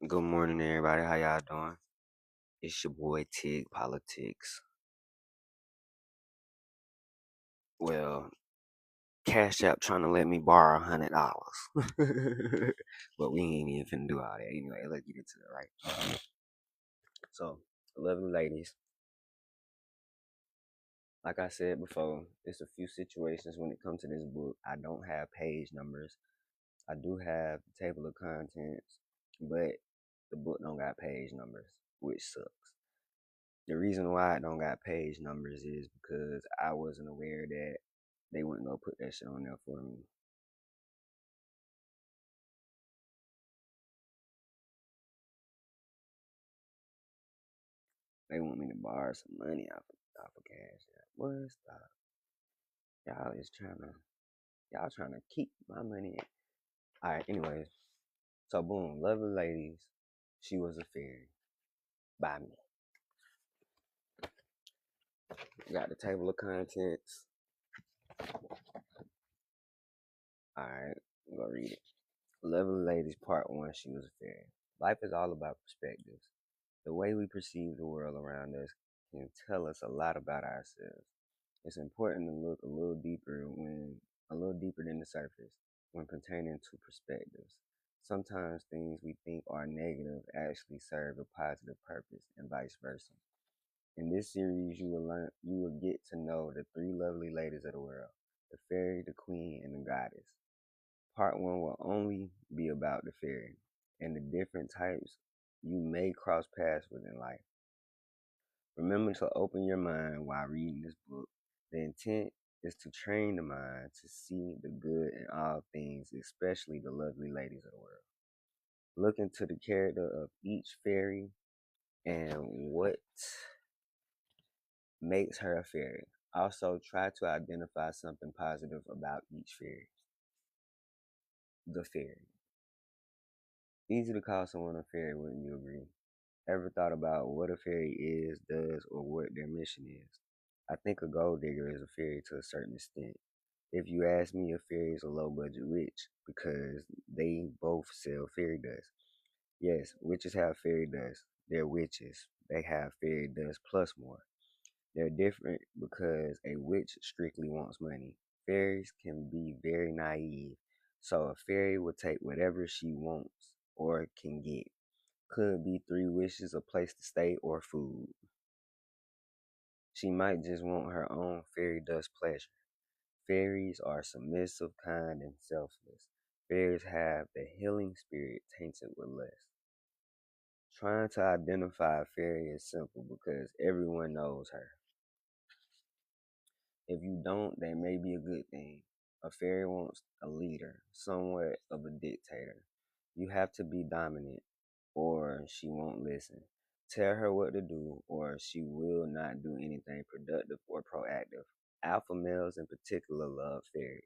Good morning, everybody. How y'all doing? It's your boy Tig Politics. Well, Cash App trying to let me borrow $100, but we ain't even finna do all that anyway. Let's get into it, right? So, lovely ladies, like I said before, it's a few situations when it comes to this book. I don't have page numbers. I do have the table of contents, but the book don't got page numbers, which sucks. The reason why I don't got page numbers is because I wasn't aware that they wouldn't go put that shit on there for me. They want me to borrow some money off of Cash App. What? Stop. Y'all is y'all trying to keep my money. All right. Anyways, so boom, lovely ladies. She was a fairy by me. Got the table of contents. All right, I'm gonna read it. Lovely ladies, part one. She was a fairy. Life is all about perspectives. The way we perceive the world around us can tell us a lot about ourselves. It's important to look a little deeper than the surface when pertaining to perspectives. Sometimes things we think are negative actually serve a positive purpose and vice versa. In this series you will get to know the three lovely ladies of the world, the fairy, the queen, and the goddess. Part one will only be about the fairy and the different types you may cross paths with in life. Remember to open your mind while reading this book. The intent is to train the mind to see the good in all things, especially the lovely ladies of the world. Look into the character of each fairy and what makes her a fairy. Also, try to identify something positive about each fairy. The fairy. Easy to call someone a fairy, wouldn't you agree? Ever thought about what a fairy is, does, or what their mission is? I think a gold digger is a fairy to a certain extent. If you ask me, a fairy is a low budget witch because they both sell fairy dust. Yes, witches have fairy dust. They're witches. They have fairy dust plus more. They're different because a witch strictly wants money. Fairies can be very naive, so a fairy will take whatever she wants or can get. Could be three wishes, a place to stay, or food. She might just want her own fairy dust pleasure. Fairies are submissive, kind, and selfless. Fairies have the healing spirit tainted with lust. Trying to identify a fairy is simple because everyone knows her. If you don't, that may be a good thing. A fairy wants a leader, somewhat of a dictator. You have to be dominant, or she won't listen. Tell her what to do, or she will not do anything productive or proactive. Alpha males in particular love fairies.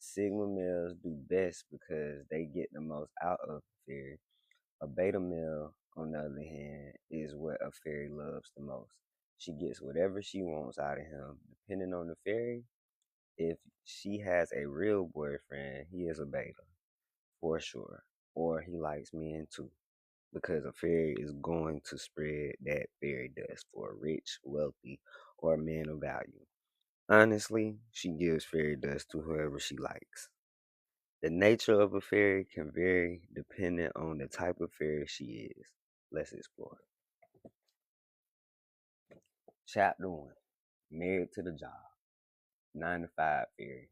Sigma males do best because they get the most out of the fairy. A beta male, on the other hand, is what a fairy loves the most. She gets whatever she wants out of him. Depending on the fairy, if she has a real boyfriend, he is a beta, for sure. Or he likes men too, because a fairy is going to spread that fairy dust for a rich, wealthy, or a man of value. Honestly, she gives fairy dust to whoever she likes. The nature of a fairy can vary depending on the type of fairy she is. Let's explore. Chapter 1, Married to the Job. 9 to 5 Fairy.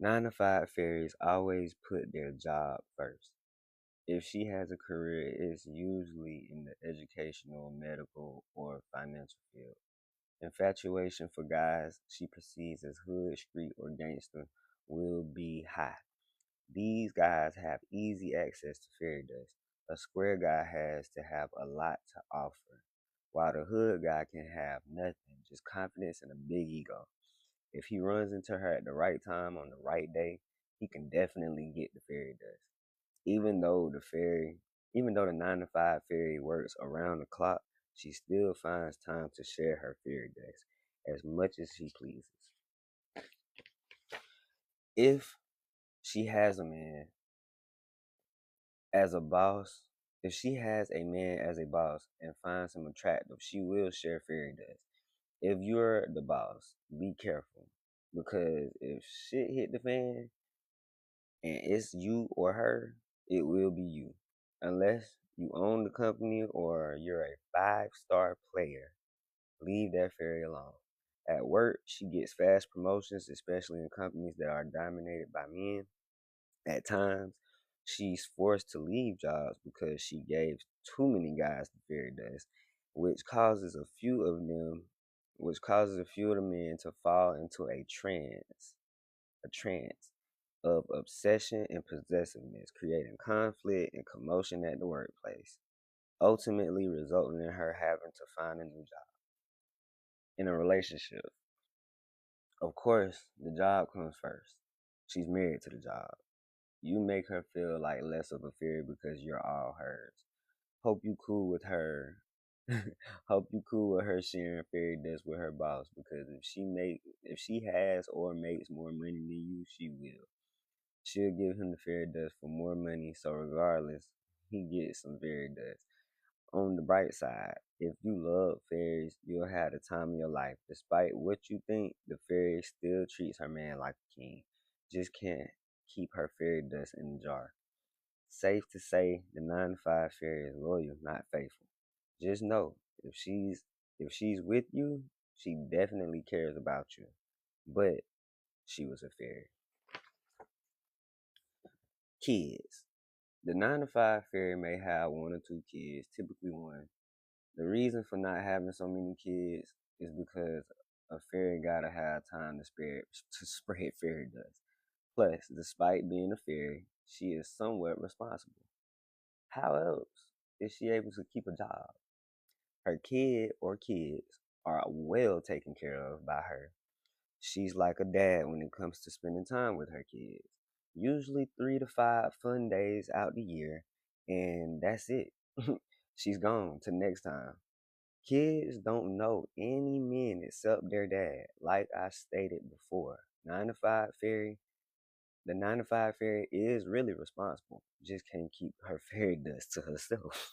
9 to 5 fairies always put their job first. If she has a career, it's usually in the educational, medical, or financial field. Infatuation for guys she perceives as hood, street, or gangster will be high. These guys have easy access to fairy dust. A square guy has to have a lot to offer, while the hood guy can have nothing, just confidence and a big ego. If he runs into her at the right time on the right day, he can definitely get the fairy dust. Even though the fairy, even though the 9 to 5 fairy works around the clock, she still finds time to share her fairy dust as much as she pleases. If she has a man as a boss, If she has a man as a boss and finds him attractive, she will share fairy dust. If you're the boss, be careful. Because if shit hit the fan and it's you or her, it will be you. Unless you own the company or you're a 5-star player, leave that fairy alone. At work, she gets fast promotions, especially in companies that are dominated by men. At times, she's forced to leave jobs because she gave too many guys the fairy dust, which causes a few of them, which causes a few of the men to fall into a trance of obsession and possessiveness, creating conflict and commotion at the workplace, ultimately resulting in her having to find a new job. In a relationship, of course, the job comes first. She's married to the job. You make her feel like less of a fairy because you're all hers. Hope you cool with her. Hope you cool with her sharing fairy dust with her boss because if she has or makes more money than you, she will. She'll give him the fairy dust for more money, so regardless, he gets some fairy dust. On the bright side, if you love fairies, you'll have the time of your life. Despite what you think, the fairy still treats her man like a king. Just can't keep her fairy dust in the jar. Safe to say, the 9 to 5 fairy is loyal, not faithful. Just know, if she's with you, she definitely cares about you. But she was a fairy. Kids. The 9 to 5 fairy may have 1 or 2 kids, typically one. The reason for not having so many kids is because a fairy gotta have time to spread fairy dust. Plus, despite being a fairy, she is somewhat responsible. How else is she able to keep a job? Her kid or kids are well taken care of by her. She's like a dad when it comes to spending time with her kids. Usually 3 to 5 fun days out the year, and that's it. She's gone till next time. Kids don't know any men except their dad. Like I stated before, 9 to 5 fairy, the 9 to 5 fairy is really responsible. Just can't keep her fairy dust to herself.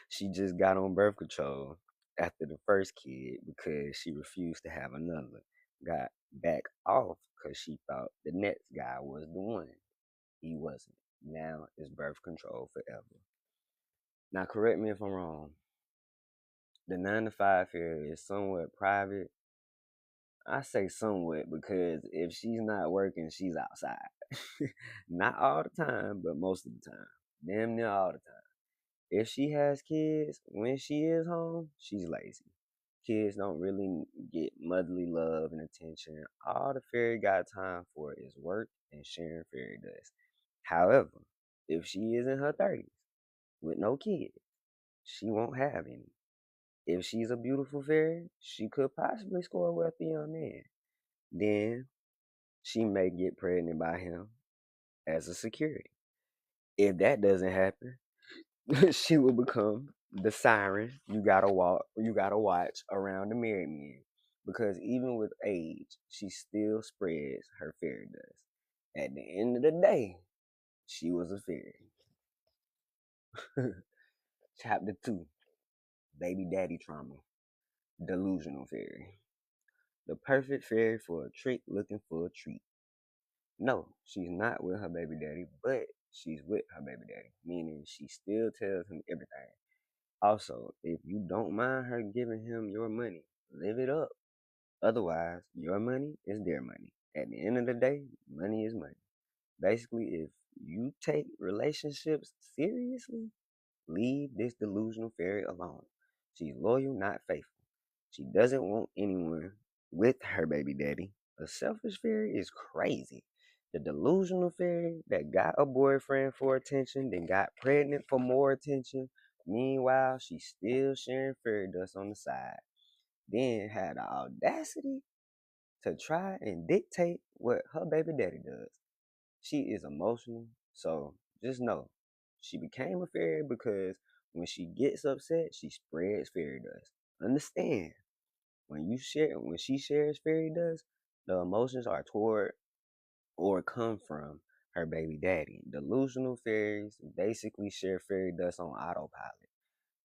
She just got on birth control after the first kid because she refused to have another. Got back off because she thought the next guy was the one. He wasn't. Now it's birth control forever. Now, correct me if I'm wrong. The 9 to 5 fairy is somewhat private. I say somewhat because if she's not working, she's outside. Not all the time, but most of the time. Damn near all the time. If she has kids, when she is home, she's lazy. Kids don't really get motherly love and attention. All the fairy got time for is work and sharing fairy dust. However, if she is in her 30s with no kids, she won't have any. If she's a beautiful fairy, she could possibly score a wealthy young man. Then she may get pregnant by him as a security. If that doesn't happen, she will become the siren you gotta watch around the married men. Because even with age, she still spreads her fairy dust. At the end of the day, she was a fairy. Chapter 2. Baby Daddy Trauma. Delusional Fairy. The perfect fairy for a trick looking for a treat. No, she's not with her baby daddy, but she's with her baby daddy, meaning she still tells him everything. Also, if you don't mind her giving him your money, live it up. Otherwise, your money is their money. At the end of the day, money is money. Basically, if you take relationships seriously, leave this delusional fairy alone. She's loyal, not faithful. She doesn't want anyone with her baby daddy. A selfish fairy is crazy. The delusional fairy that got a boyfriend for attention, then got pregnant for more attention. Meanwhile, she's still sharing fairy dust on the side. Then had the audacity to try and dictate what her baby daddy does. She is emotional, so just know she became a fairy because when she gets upset, she spreads fairy dust. Understand? When she shares fairy dust, the emotions are toward or come from her baby daddy. Delusional fairies basically share fairy dust on autopilot.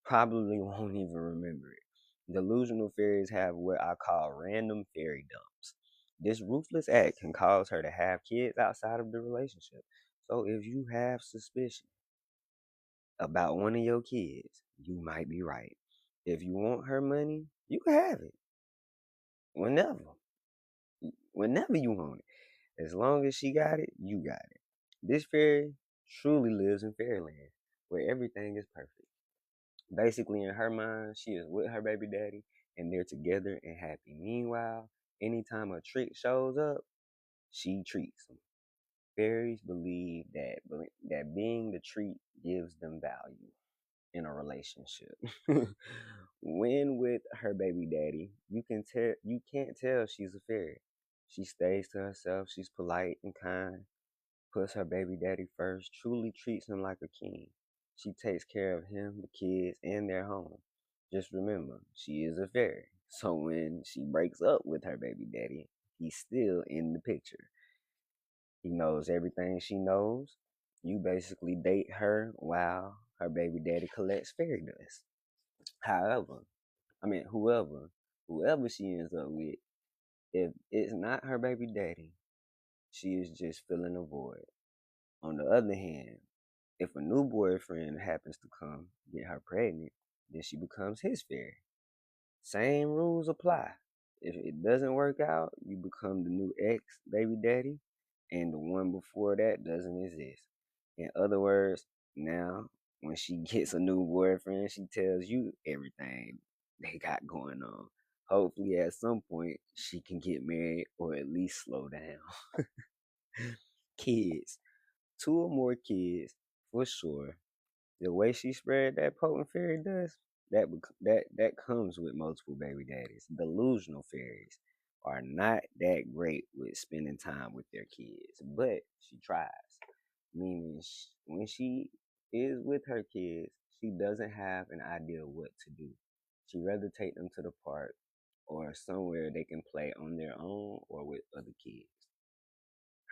Probably won't even remember it. Delusional fairies have what I call random fairy dumps. This ruthless act can cause her to have kids outside of the relationship. So if you have suspicion about one of your kids, you might be right. If you want her money, you can have it whenever. Whenever you want it. As long as she got it, you got it. This fairy truly lives in fairyland, where everything is perfect. Basically, in her mind, she is with her baby daddy and they're together and happy. Meanwhile, anytime a trick shows up, she treats him. Fairies believe that being the treat gives them value in a relationship. When with her baby daddy, you can't tell she's a fairy. She stays to herself, she's polite and kind, puts her baby daddy first, truly treats him like a king. She takes care of him, the kids, and their home. Just remember, she is a fairy. So when she breaks up with her baby daddy, he's still in the picture. He knows everything she knows. You basically date her while her baby daddy collects fairy dust. However, whoever she ends up with, if it's not her baby daddy, she is just filling a void. On the other hand, if a new boyfriend happens to come get her pregnant, then she becomes his fairy. Same rules apply. If it doesn't work out, you become the new ex baby daddy, and the one before that doesn't exist. In other words, now when she gets a new boyfriend, she tells you everything they got going on. Hopefully, at some point, she can get married or at least slow down. Kids, two or more kids, for sure. The way she spread that potent fairy dust, that comes with multiple baby daddies. Delusional fairies are not that great with spending time with their kids, but she tries. Meaning, when she is with her kids, she doesn't have an idea what to do. She'd rather take them to the park or somewhere they can play on their own or with other kids.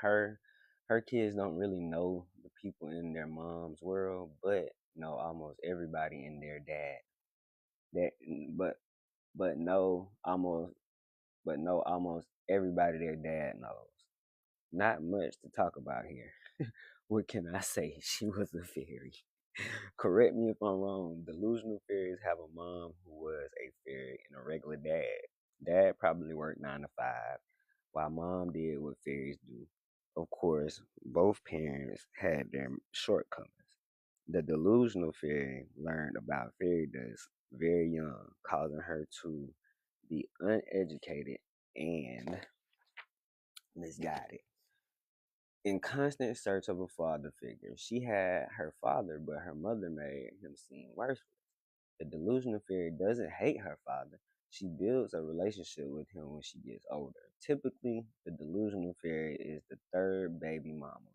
Her her kids don't really know the people in their mom's world, but know almost everybody in their dad. That but but know almost know almost everybody their dad knows. Not much to talk about here. What can I say? She was a fairy. Correct me if I'm wrong. Delusional fairies have a mom who was a fairy and a regular dad. Dad probably worked 9 to 5, while mom did what fairies do. Of course, both parents had their shortcomings. The delusional fairy learned about fairy dust very young, causing her to be uneducated and misguided. In constant search of a father figure, she had her father, but her mother made him seem worthless. The delusional fairy doesn't hate her father. She builds a relationship with him when she gets older. Typically, the delusional fairy is the third baby mama,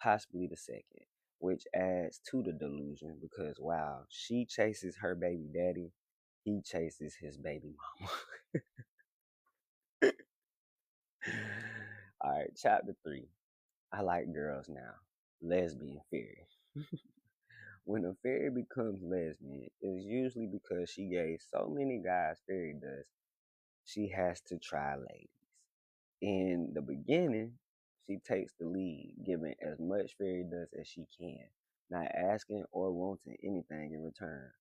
possibly the second, which adds to the delusion because while she chases her baby daddy, he chases his baby mama. All right, chapter 3. I like girls now. Lesbian fairy. When a fairy becomes lesbian, it's usually because she gave so many guys fairy dust, she has to try ladies. In the beginning, she takes the lead, giving as much fairy dust as she can, not asking or wanting anything in return.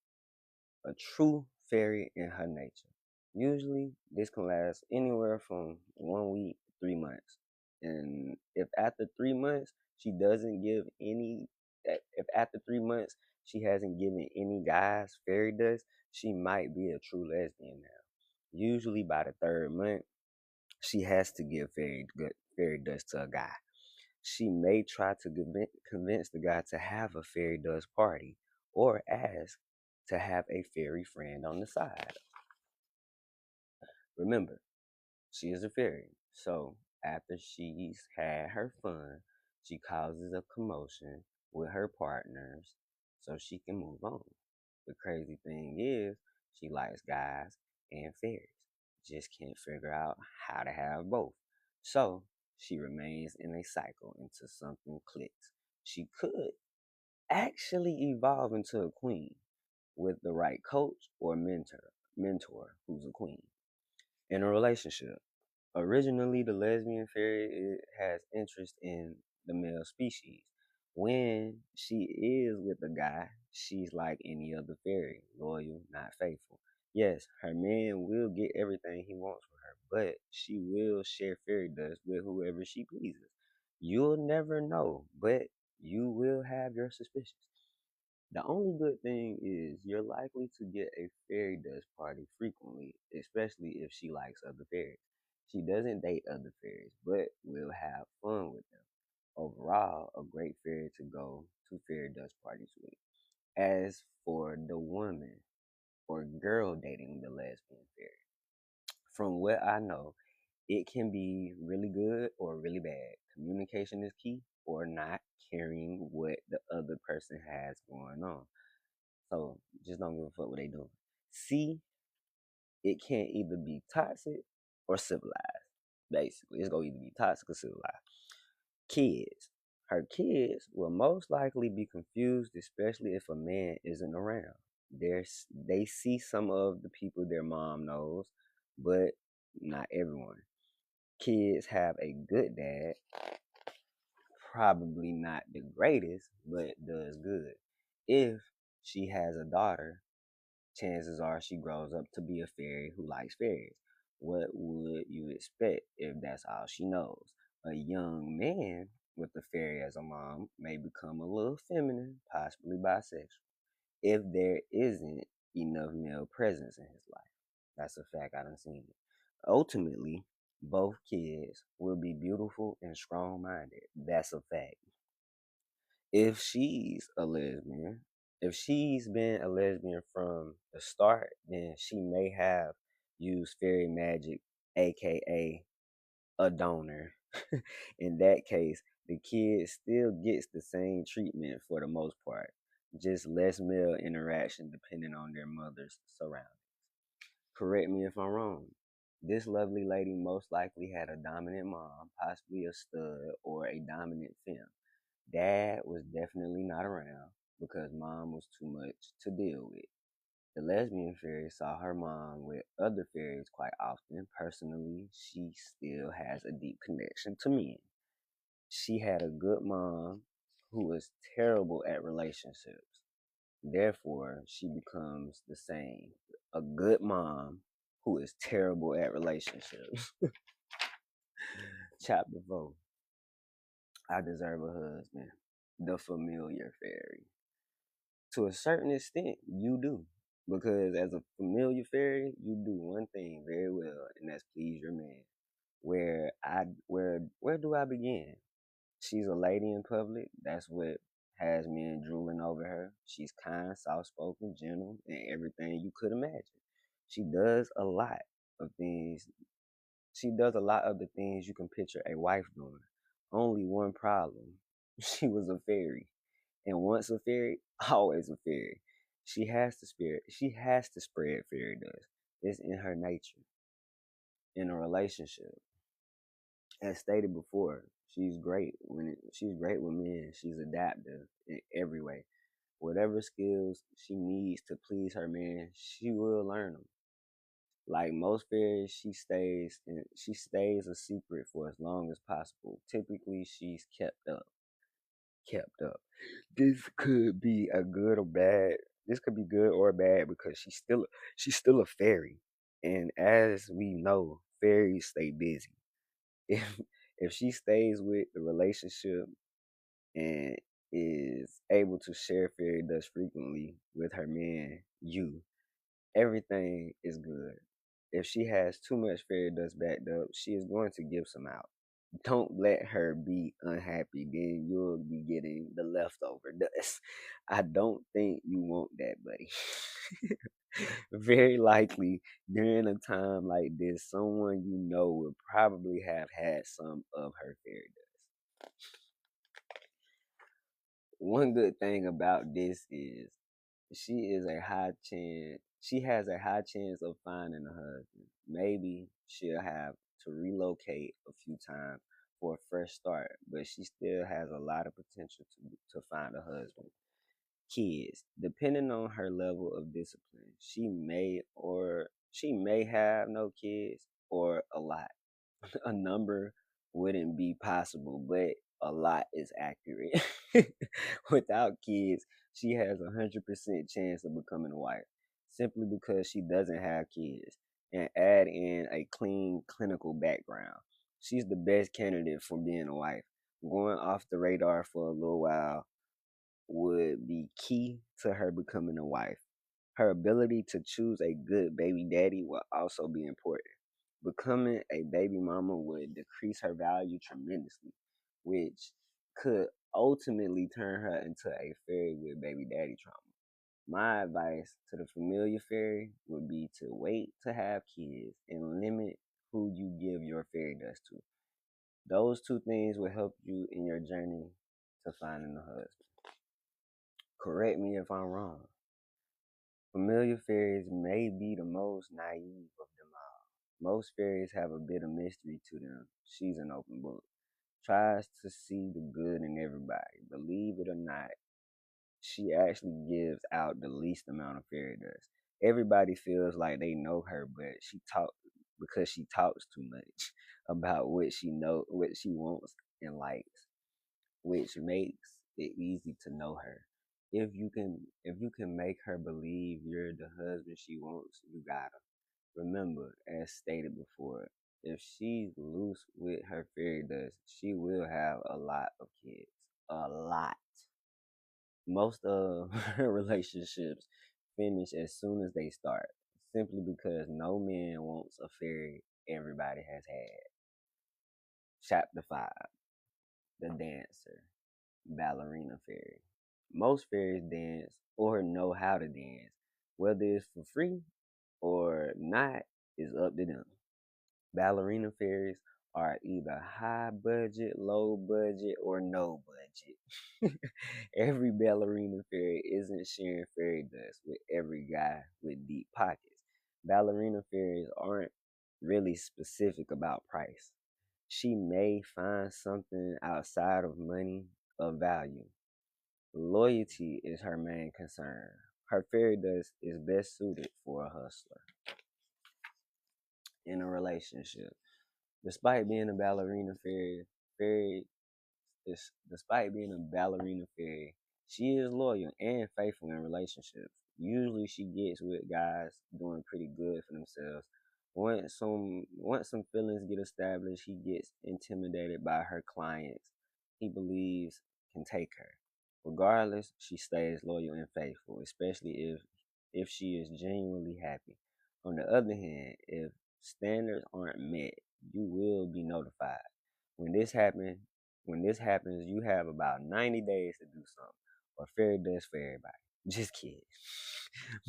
A true fairy in her nature. Usually, this can last anywhere from 1 week to 3 months. And if after 3 months she doesn't give any, if after 3 months she hasn't given any guys fairy dust, she might be a true lesbian now. Usually by the third month, she has to give fairy dust to a guy. She may try to convince the guy to have a fairy dust party or ask to have a fairy friend on the side. Remember, she is a fairy, so after she's had her fun, she causes a commotion with her partners so she can move on. The crazy thing is, she likes guys and fairies, just can't figure out how to have both. So she remains in a cycle until something clicks. She could actually evolve into a queen with the right coach or mentor who's a queen. In a relationship, originally the lesbian fairy has interest in the male species. When she is with a guy, she's like any other fairy, loyal, not faithful. Yes, her man will get everything he wants from her, but she will share fairy dust with whoever she pleases. You'll never know, but you will have your suspicions. The only good thing is you're likely to get a fairy dust party frequently, especially if she likes other fairies. She doesn't date other fairies, but will have fun with them. Overall, a great fairy to go to fairy dust parties with. As for the woman or girl dating the lesbian fairy, from what I know, it can be really good or really bad. Communication is key, or not caring what the other person has going on. So just don't give a fuck what they doing. C, it can either be toxic or civilized. Basically, it's gonna either be toxic or civilized. Kids. Her kids will most likely be confused, especially if a man isn't around. They see some of the people their mom knows, but not everyone. Kids have a good dad, probably not the greatest, but does good. If she has a daughter, chances are she grows up to be a fairy who likes fairies. What would you expect if that's all she knows? A young man with a fairy as a mom may become a little feminine, possibly bisexual, if there isn't enough male presence in his life. That's a fact, I done seen it. Ultimately, both kids will be beautiful and strong minded. That's a fact. If she's a lesbian, if she's been a lesbian from the start, then she may have used fairy magic, aka a donor. In that case, the kid still gets the same treatment for the most part, just less male interaction depending on their mother's surroundings. Correct me if I'm wrong. This lovely lady most likely had a dominant mom, possibly a stud or a dominant femme. Dad was definitely not around because mom was too much to deal with. The lesbian fairy saw her mom with other fairies quite often. Personally, she still has a deep connection to men. She had a good mom who was terrible at relationships. Therefore, she becomes the same. A good mom who is terrible at relationships. Chapter 4. I deserve a husband. The familiar fairy. To a certain extent, you do. Because as a familiar fairy, you do one thing very well, and that's please your man. Where do I begin? She's a lady in public. That's what has men drooling over her. She's kind, soft spoken, gentle, and everything you could imagine. She does a lot of things. She does a lot of the things you can picture a wife doing. Only one problem. She was a fairy. And once a fairy, always a fairy. She has to spread fairy dust. It's in her nature. In a relationship, as stated before, she's great with men. She's adaptive in every way. Whatever skills she needs to please her man, she will learn them. Like most fairies, she stays a secret for as long as possible. Typically, she's kept up. This could be a good or bad. This could be good or bad because she's still a fairy, and as we know, fairies stay busy. If if she stays with the relationship and is able to share fairy dust frequently with her man, everything is good. If she has too much fairy dust backed up, she is going to give some out. Don't let her be unhappy, then you'll be getting the leftover dust. I don't think you want that, buddy. Very likely during a time like this, someone you know will probably have had some of her fairy dust. One good thing about this is she has a high chance of finding a husband. Maybe she'll have to relocate a few times for a fresh start, but she still has a lot of potential to find a husband. Kids, depending on her level of discipline, she may have no kids or a lot. A number wouldn't be possible, but a lot is accurate. Without kids, she has 100% chance of becoming a wife simply because she doesn't have kids. And add in a clean clinical background. She's the best candidate for being a wife. Going off the radar for a little while would be key to her becoming a wife. Her ability to choose a good baby daddy will also be important. Becoming a baby mama would decrease her value tremendously, which could ultimately turn her into a fairy with baby daddy trauma. My advice to the familiar fairy would be to wait to have kids and limit who you give your fairy dust to. Those two things will help you in your journey to finding a husband. Correct me if I'm wrong. Familiar fairies may be the most naive of them all. Most fairies have a bit of mystery to them. She's an open book. Tries to see the good in everybody. Believe it or not, she actually gives out the least amount of fairy dust. Everybody feels like they know her, but she talks too much about what she wants and likes, which makes it easy to know her. If you can make her believe you're the husband she wants, you got her. Remember, as stated before, if she's loose with her fairy dust, she will have a lot of kids. A lot. Most of her relationships finish as soon as they start, simply because no man wants a fairy everybody has had. Chapter 5: The Dancer. Ballerina fairy. Most fairies dance or know how to dance. Whether it's for free or not is up to them. Ballerina fairies are either high budget, low budget, or no budget. Every ballerina fairy isn't sharing fairy dust with every guy with deep pockets. Ballerina fairies aren't really specific about price. She may find something outside of money of value. Loyalty is her main concern. Her fairy dust is best suited for a hustler in a relationship. Despite being a ballerina fairy, despite being a ballerina fairy, she is loyal and faithful in relationships. Usually, she gets with guys doing pretty good for themselves. Once some feelings get established, he gets intimidated by her clients he believes can take her. Regardless, she stays loyal and faithful, especially if she is genuinely happy. On the other hand, if standards aren't met, you will be notified. When this happens, when this happens, you have about 90 days to do something, or fairy dust for everybody. Just kidding.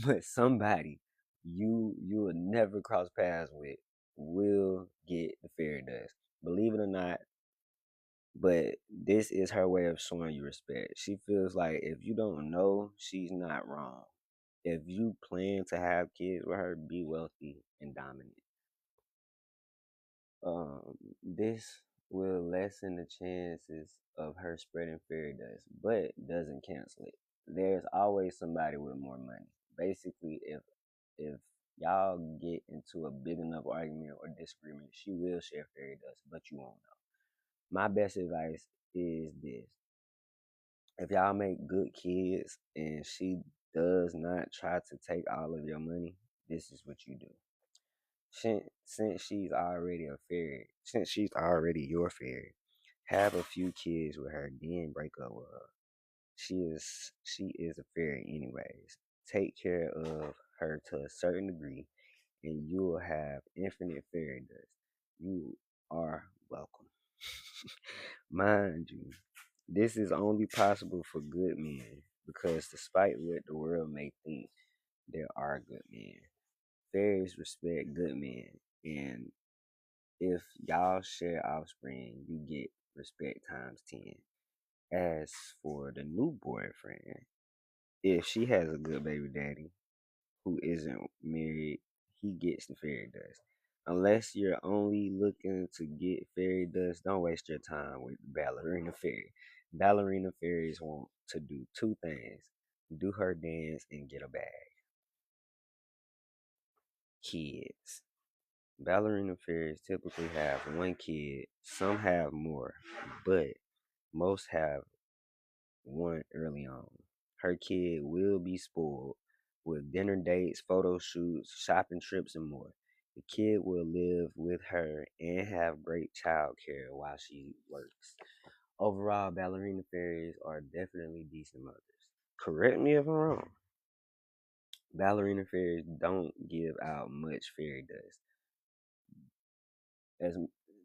But somebody you will never cross paths with will get the fairy dust. Believe it or not, but this is her way of showing you respect. She feels like if you don't know, she's not wrong. If you plan to have kids with her, be wealthy and dominant. This will lessen the chances of her spreading fairy dust, but doesn't cancel it. There's always somebody with more money. Basically, if y'all get into a big enough argument or disagreement, she will share fairy dust, but you won't know. My best advice is this: if y'all make good kids and she does not try to take all of your money, this is what you do. Since she's already your fairy, have a few kids with her, then break up with her. She is a fairy anyways. Take care of her to a certain degree, and you will have infinite fairy dust. You are welcome. Mind you, this is only possible for good men because, despite what the world may think, there are good men. Fairies respect good men, and if y'all share offspring, you get respect times 10. As for the new boyfriend, if she has a good baby daddy who isn't married, he gets the fairy dust. Unless you're only looking to get fairy dust, don't waste your time with Ballerina Fairy. Ballerina Fairies want to do two things: do her dance and get a bag. Kids. Ballerina fairies typically have one kid, some have more, but most have one early on. Her kid will be spoiled with dinner dates, photo shoots, shopping trips, and more. The kid will live with her and have great child care while she works. Overall, ballerina fairies are definitely decent mothers. Correct me if I'm wrong. Ballerina fairies don't give out much fairy dust. As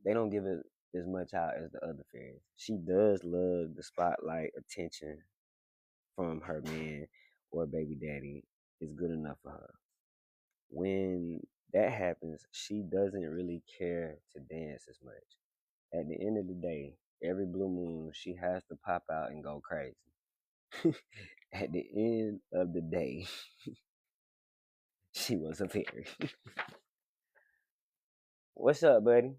they don't give it as much out as the other fairies. She does love the spotlight attention from her man or baby daddy is good enough for her. When that happens, she doesn't really care to dance as much. At the end of the day, every blue moon, she has to pop out and go crazy. At the end of the day, she was a fairy. What's up, buddy?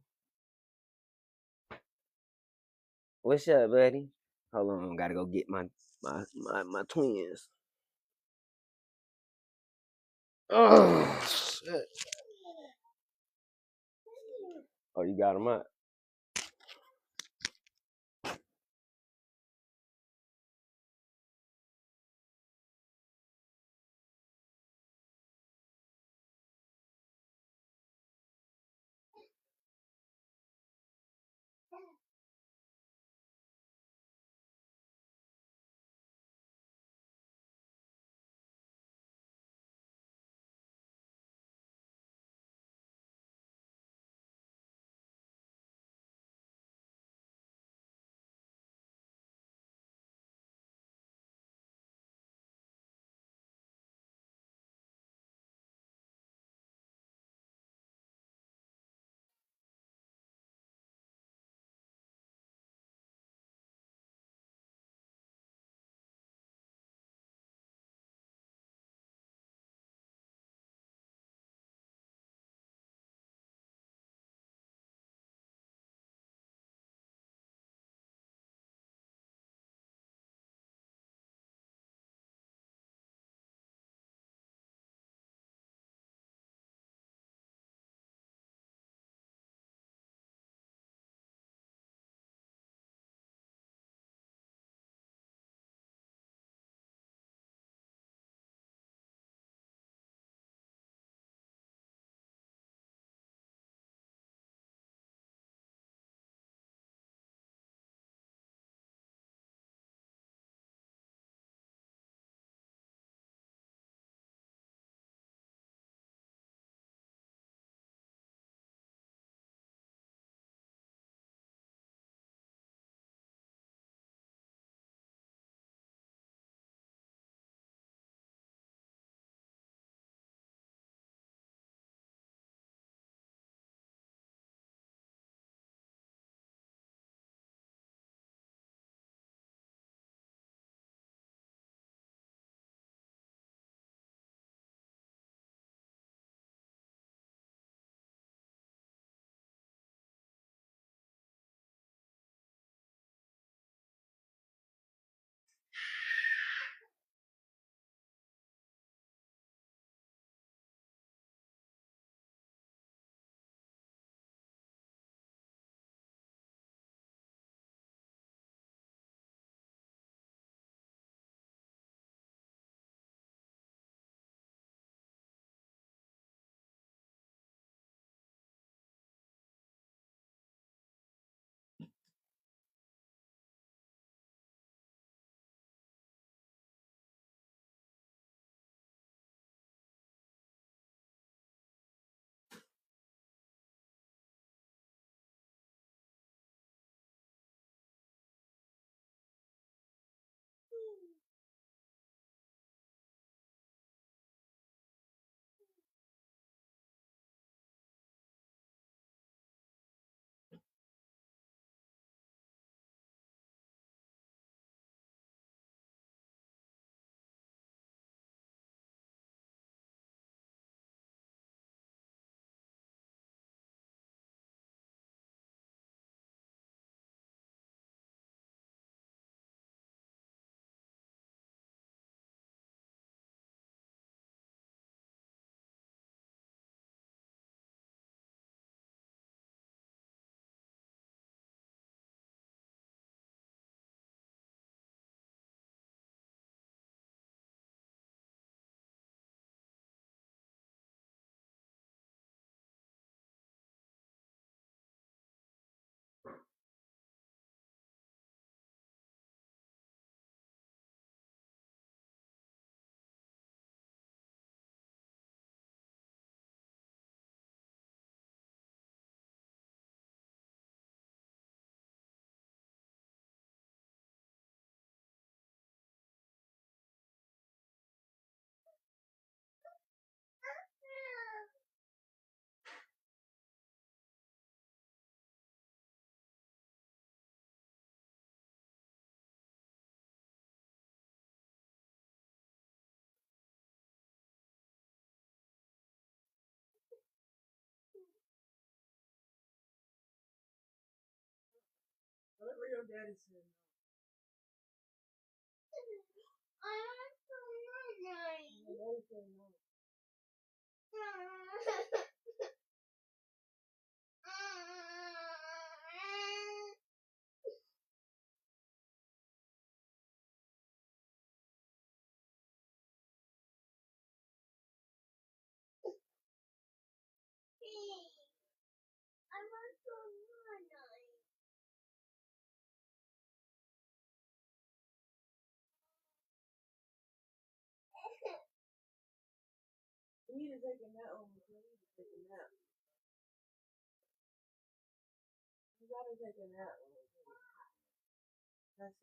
What's up, buddy? Hold on, gotta go get my twins. Oh, shit. Oh, you got them up.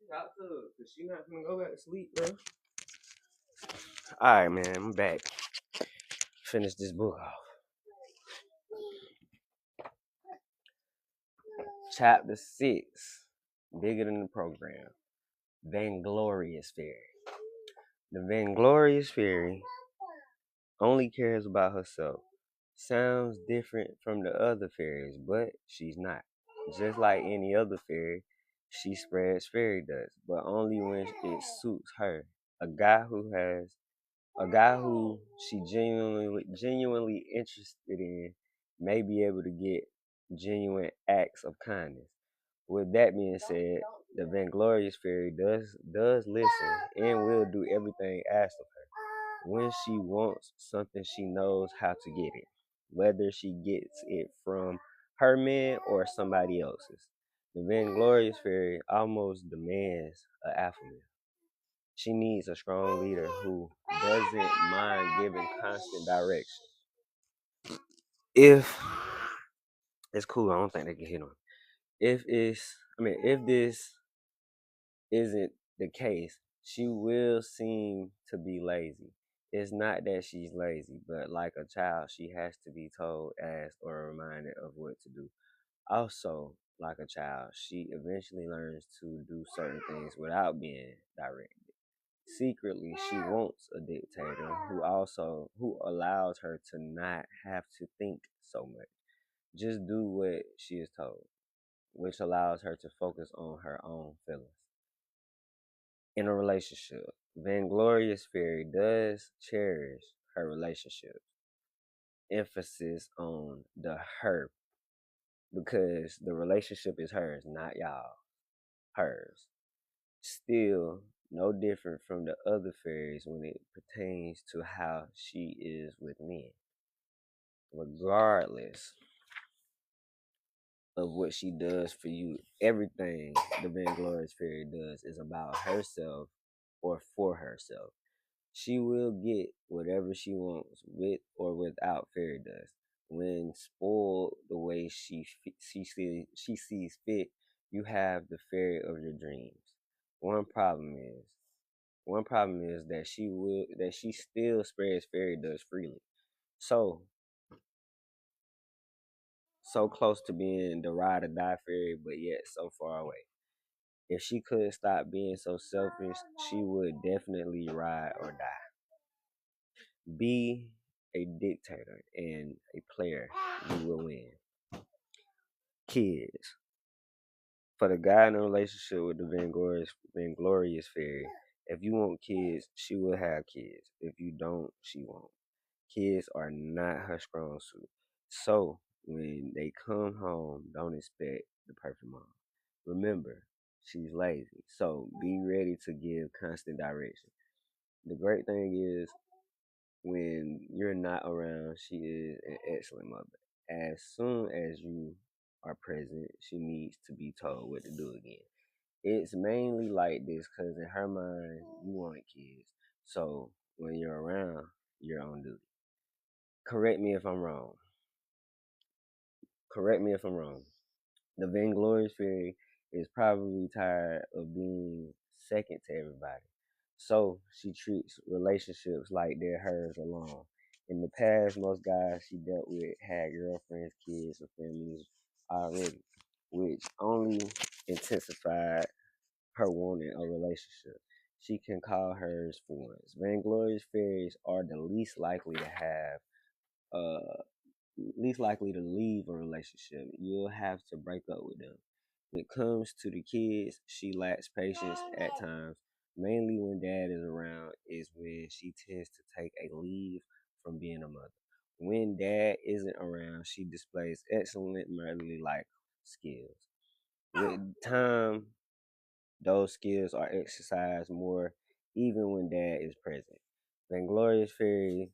Talk to her, cause she not gonna go back to sleep, bro. Alright, man, I'm back. Finish this book off. Chapter 6. Bigger than the program. Vainglorious Fairy. The Vainglorious Fairy only cares about herself. Sounds different from the other fairies, but she's not. Just like any other fairy, she spreads fairy dust, but only when it suits her. A guy who she genuinely interested in may be able to get genuine acts of kindness. With that being said, the Vainglorious Fairy does listen and will do everything asked of her. When she wants something, she knows how to get it, whether she gets it from her man or somebody else's. The Vainglorious Fairy almost demands an alpha male. She needs a strong leader who doesn't mind giving constant direction. If it's cool, I don't think they can hit on. If this isn't the case, she will seem to be lazy. It's not that she's lazy, but like a child, she has to be told, asked, or reminded of what to do. Also, like a child, she eventually learns to do certain things without being directed. Secretly, she wants a dictator who allows her to not have to think so much. Just do what she is told, which allows her to focus on her own feelings. In a relationship, Vainglorious Fairy does cherish her relationships. Emphasis on the her, because the relationship is hers, not y'all. Hers. Still, no different from the other fairies when it pertains to how she is with men. Regardless of what she does for you, everything the Vainglorious Fairy does is about herself or for herself. She will get whatever she wants with or without fairy dust. When spoiled the way she sees fit, you have the fairy of your dreams. One problem is that she still spreads fairy dust freely. So close to being the ride or die fairy, but yet so far away. If she could stop being so selfish, she would definitely ride or die. Be a dictator and a player, you will win. Kids. For the guy in a relationship with the Vainglorious Fairy, if you want kids, she will have kids. If you don't, she won't. Kids are not her strong suit. So, when they come home, don't expect the perfect mom. Remember, she's lazy. So, be ready to give constant direction. The great thing is, when you're not around, she is an excellent mother. As soon as you are present, she needs to be told what to do again. It's mainly like this because in her mind, you want kids. So when you're around, you're on duty. Correct me if I'm wrong. Correct me if I'm wrong. The Vainglorious Fairy is probably tired of being second to everybody. So she treats relationships like they're hers alone. In the past, most guys she dealt with had girlfriends, kids, or families already, which only intensified her wanting a relationship. She can call hers for once. Vainglorious fairies are the uh least likely to leave a relationship. You'll have to break up with them. When it comes to the kids, she lacks patience at times. Mainly when dad is around is when she tends to take a leave from being a mother. When dad isn't around, she displays excellent motherly like skills. With time, those skills are exercised more even when dad is present. Vainglorious Fairy,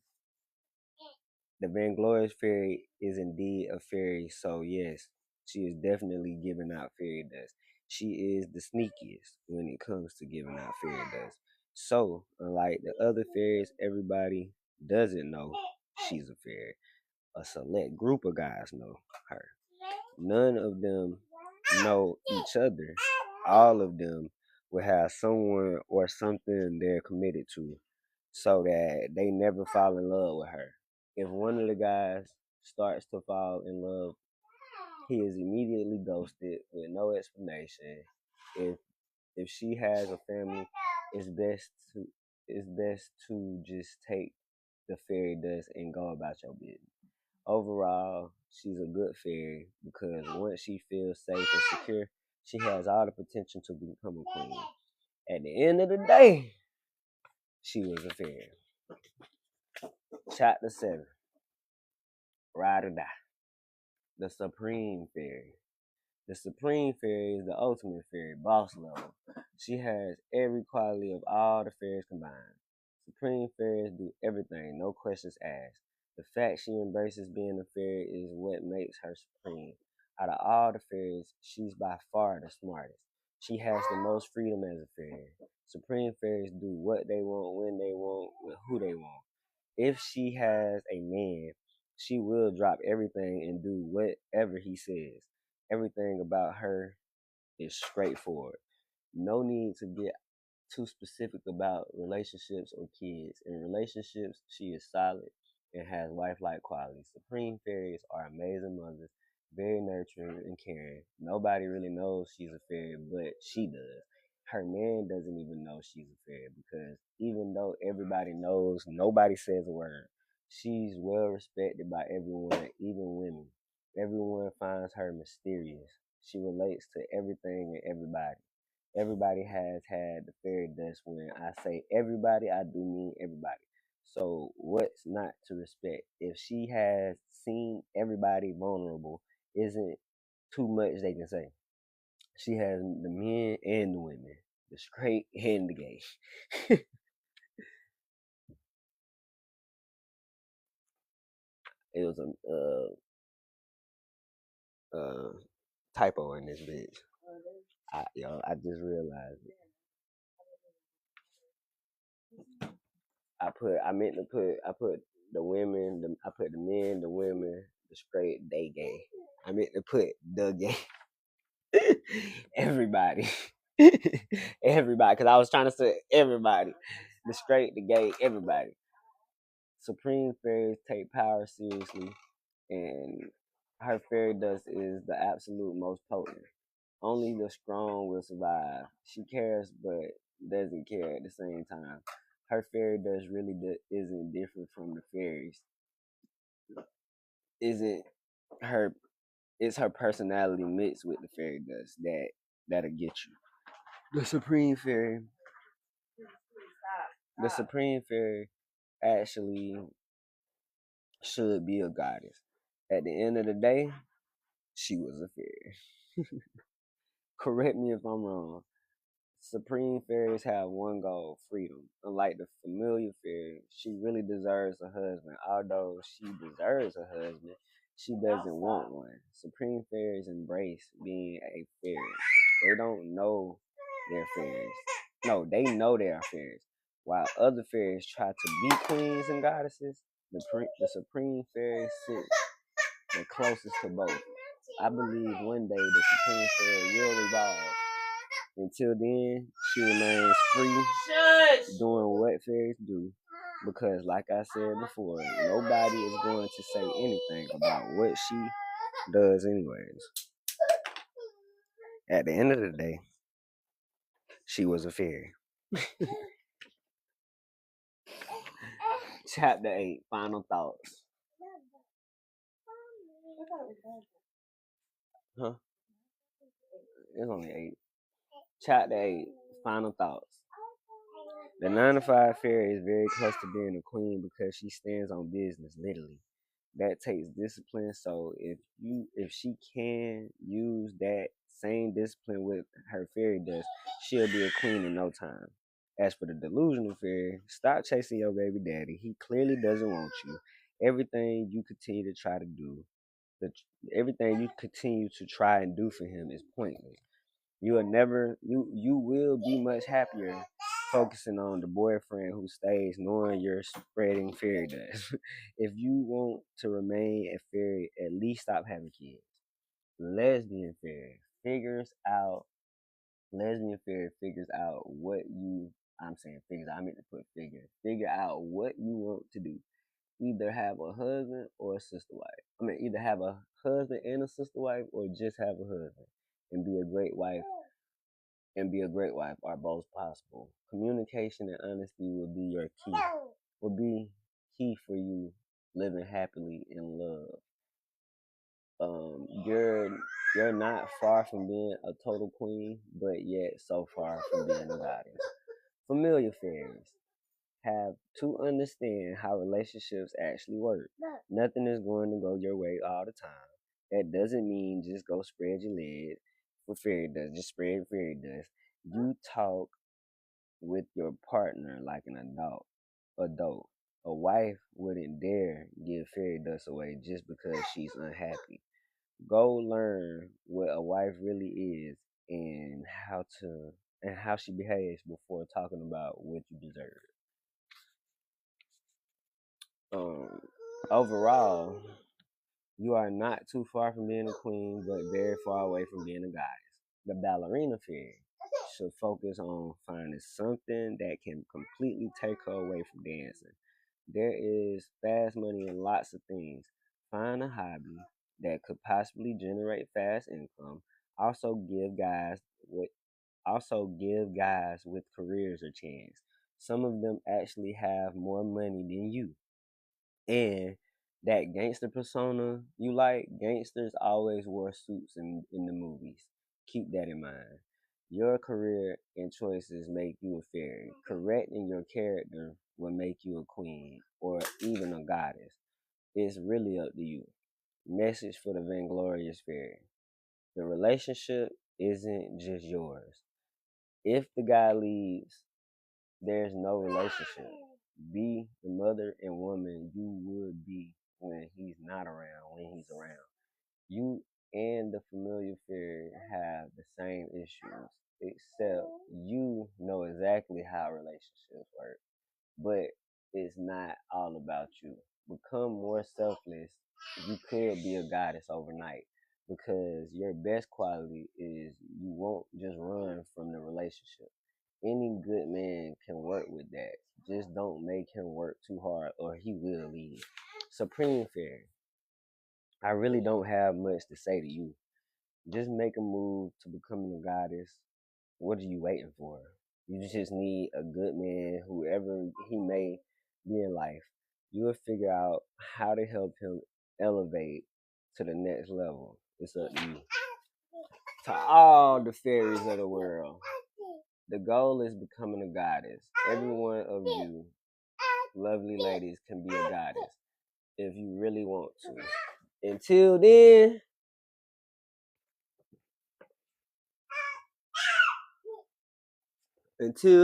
the Vainglorious Fairy is indeed a fairy, so yes, she is definitely giving out fairy dust. She is the sneakiest when it comes to giving out fairy dust. So, unlike the other fairies, everybody doesn't know she's a fairy. A select group of guys know her. None of them know each other. All of them will have someone or something they're committed to so that they never fall in love with her. If one of the guys starts to fall in love, he is immediately ghosted with no explanation. If if she has a family, it's best to just take the fairy dust and go about your business. Overall, she's a good fairy because once she feels safe and secure, she has all the potential to become a queen. At the end of the day, she was a fairy. Chapter 7, Ride or Die. The Supreme Fairy. The Supreme Fairy is the ultimate fairy, boss level. She has every quality of all the fairies combined. Supreme fairies do everything, no questions asked. The fact she embraces being a fairy is what makes her supreme. Out of all the fairies, she's by far the smartest. She has the most freedom as a fairy. Supreme fairies do what they want, when they want, with who they want. If she has a man, she will drop everything and do whatever he says. Everything about her is straightforward. No need to get too specific about relationships or kids. In relationships, she is solid and has wife-like qualities. Supreme fairies are amazing mothers, very nurturing and caring. Nobody really knows she's a fairy, but she does. Her man doesn't even know she's a fairy because even though everybody knows, nobody says a word. She's well respected by everyone, even women. Everyone finds her mysterious. She relates to everything and everybody. Everybody has had the fairy dust. When I say everybody, I do mean everybody. So what's not to respect? If she has seen everybody vulnerable, isn't too much they can say. She has the men and the women, the straight and the gay. It was a typo in this bitch. I just realized it. I put the women, I put the men, the women, the straight, they gay. I meant to put the gay. Everybody. Everybody. Because I was trying to say everybody. The straight, the gay, everybody. Supreme fairies take power seriously, and her fairy dust is the absolute most potent. Only the strong will survive. She cares, but doesn't care at the same time. Her fairy dust really isn't different from the fairies. Isn't her? It's her personality mixed with the fairy dust that'll get you. The supreme fairy, the supreme fairy actually should be a goddess. At the end of the day, she was a fairy. Correct me if I'm wrong. Supreme fairies have one goal, freedom. Unlike the familiar fairy, she really deserves a husband. Although she deserves a husband, she doesn't want one. Supreme fairies embrace being a fairy. They don't know they're fairies. No, they know they are fairies. While other fairies try to be queens and goddesses, the supreme fairy sits the closest to both. I believe one day the supreme fairy will evolve. Until then, she remains free, doing what fairies do. Because, like I said before, nobody is going to say anything about what she does, anyways. At the end of the day, she was a fairy. Chapter 8, Final Thoughts. Huh? It's only 8. Chapter 8, final thoughts. The 9 to 5 fairy is very close to being a queen because she stands on business, literally. That takes discipline. So if she can use that same discipline with her fairy dust, she'll be a queen in no time. As for the delusional fairy, stop chasing your baby daddy. He clearly doesn't want you. Everything you continue to try to do, everything you continue to try and do for him is pointless. You will be much happier focusing on the boyfriend who stays knowing you're spreading fairy dust. If you want to remain a fairy, at least stop having kids. Lesbian fairy figures out lesbian fairy figures out what you I'm saying figures, I meant to put figure out what you want to do. Either have a husband or a sister wife. Either have a husband and a sister wife or just have a husband and be a great wife are both possible. Communication and honesty will be key for you living happily in love. You're not far from being a total queen, but yet so far from being a goddess. Familiar fairies have to understand how relationships actually work. Nothing is going to go your way all the time. That doesn't mean just go spread your legs with fairy dust. Just spread fairy dust. You talk with your partner like an adult. A wife wouldn't dare give fairy dust away just because she's unhappy. Go learn what a wife really is and how she behaves before talking about what you deserve. Overall, you are not too far from being a queen, but very far away from being a goddess. The ballerina fairy should focus on finding something that can completely take her away from dancing. There is fast money in lots of things. Find a hobby that could possibly generate fast income. Also give guys with careers a chance. Some of them actually have more money than you. And that gangster persona you like, gangsters always wore suits in the movies. Keep that in mind. Your career and choices make you a fairy. Correcting your character will make you a queen or even a goddess. It's really up to you. Message for the vainglorious fairy. The relationship isn't just yours. If the guy leaves, there's no relationship. Be the mother and woman you would be when he's not around, when he's around. You and the familiar fairy have the same issues, except you know exactly how relationships work. But it's not all about you. Become more selfless. You could be a goddess overnight because your best quality is you won't just run from the relationship. Any good man can work with that. Just don't make him work too hard or he will leave. Supreme Fairy, I really don't have much to say to you. Just make a move to becoming a goddess. What are you waiting for? You just need a good man, whoever he may be in life. You will figure out how to help him elevate to the next level. It's up to you. To all the fairies of the world, the goal is becoming a goddess. Every one of you, lovely ladies, can be a goddess if you really want to. Until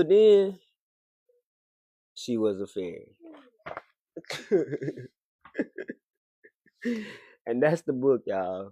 then, she was a fairy. And that's the book, y'all.